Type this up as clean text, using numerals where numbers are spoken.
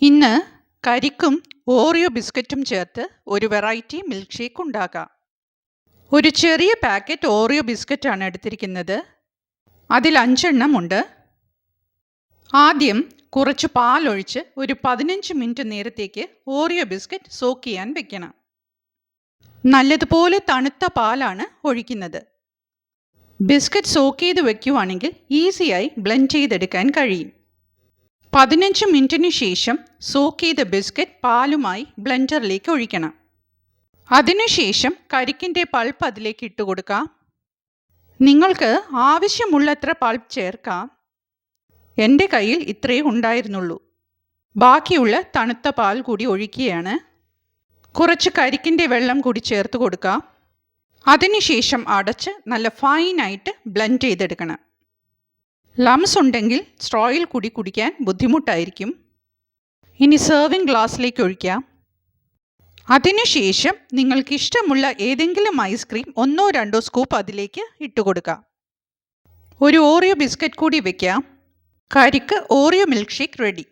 ഇന്ന് കരിക്കും ഓറിയോ ബിസ്ക്കറ്റും ചേർത്ത് ഒരു വെറൈറ്റി മിൽക്ക് ഷേക്ക് ഉണ്ടാക്കാം. ഒരു ചെറിയ പാക്കറ്റ് ഓറിയോ ബിസ്ക്കറ്റാണ് എടുത്തിരിക്കുന്നത്. അതിൽ 5 എണ്ണം ഉണ്ട്. ആദ്യം കുറച്ച് പാലൊഴിച്ച് ഒരു 15 മിനിറ്റ് നേരത്തേക്ക് ഓറിയോ ബിസ്ക്കറ്റ് സോക്ക് ചെയ്യാൻ വെക്കണം. നല്ലതുപോലെ തണുത്ത പാലാണ് ഒഴിക്കുന്നത്. ബിസ്ക്കറ്റ് സോക്ക് ചെയ്ത് വെക്കുവാണെങ്കിൽ ഈസിയായി ബ്ലെൻഡ് ചെയ്തെടുക്കാൻ കഴിയും. 15 മിനിറ്റിന് ശേഷം സോക്ക് ചെയ്ത ബിസ്ക്കറ്റ് പാലുമായി ബ്ലെൻഡറിലേക്ക് ഒഴിക്കണം. അതിനുശേഷം കരിക്കിൻ്റെ പൾപ്പ് അതിലേക്ക് ഇട്ട് കൊടുക്കാം. നിങ്ങൾക്ക് ആവശ്യമുള്ളത്ര പൾപ്പ് ചേർക്കാം. എൻ്റെ കയ്യിൽ ഇത്രയേ ഉണ്ടായിരുന്നുള്ളൂ. ബാക്കിയുള്ള തണുത്ത പാൽ കൂടി ഒഴിക്കുകയാണ്. കുറച്ച് കരിക്കിൻ്റെ വെള്ളം കൂടി ചേർത്ത് കൊടുക്കാം. അതിനുശേഷം അടച്ച് നല്ല ഫൈനായിട്ട് ബ്ലെൻഡ് ചെയ്തെടുക്കണം. ലംസ് ഉണ്ടെങ്കിൽ സ്ട്രോയിൽ കൂടി കുടിക്കാൻ ബുദ്ധിമുട്ടായിരിക്കും. ഇനി സെർവിങ് ഗ്ലാസ്സിലേക്ക് ഒഴിക്കാം. അതിനുശേഷം നിങ്ങൾക്ക് ഇഷ്ടമുള്ള ഏതെങ്കിലും ഐസ്ക്രീം 1-2 സ്കൂപ്പ് അതിലേക്ക് ഇട്ട് കൊടുക്കാം. ഒരു ഓറിയോ ബിസ്ക്കറ്റ് കൂടി വയ്ക്കാം. കരിക്ക് ഓറിയോ മിൽക്ക് ഷേക്ക് റെഡി.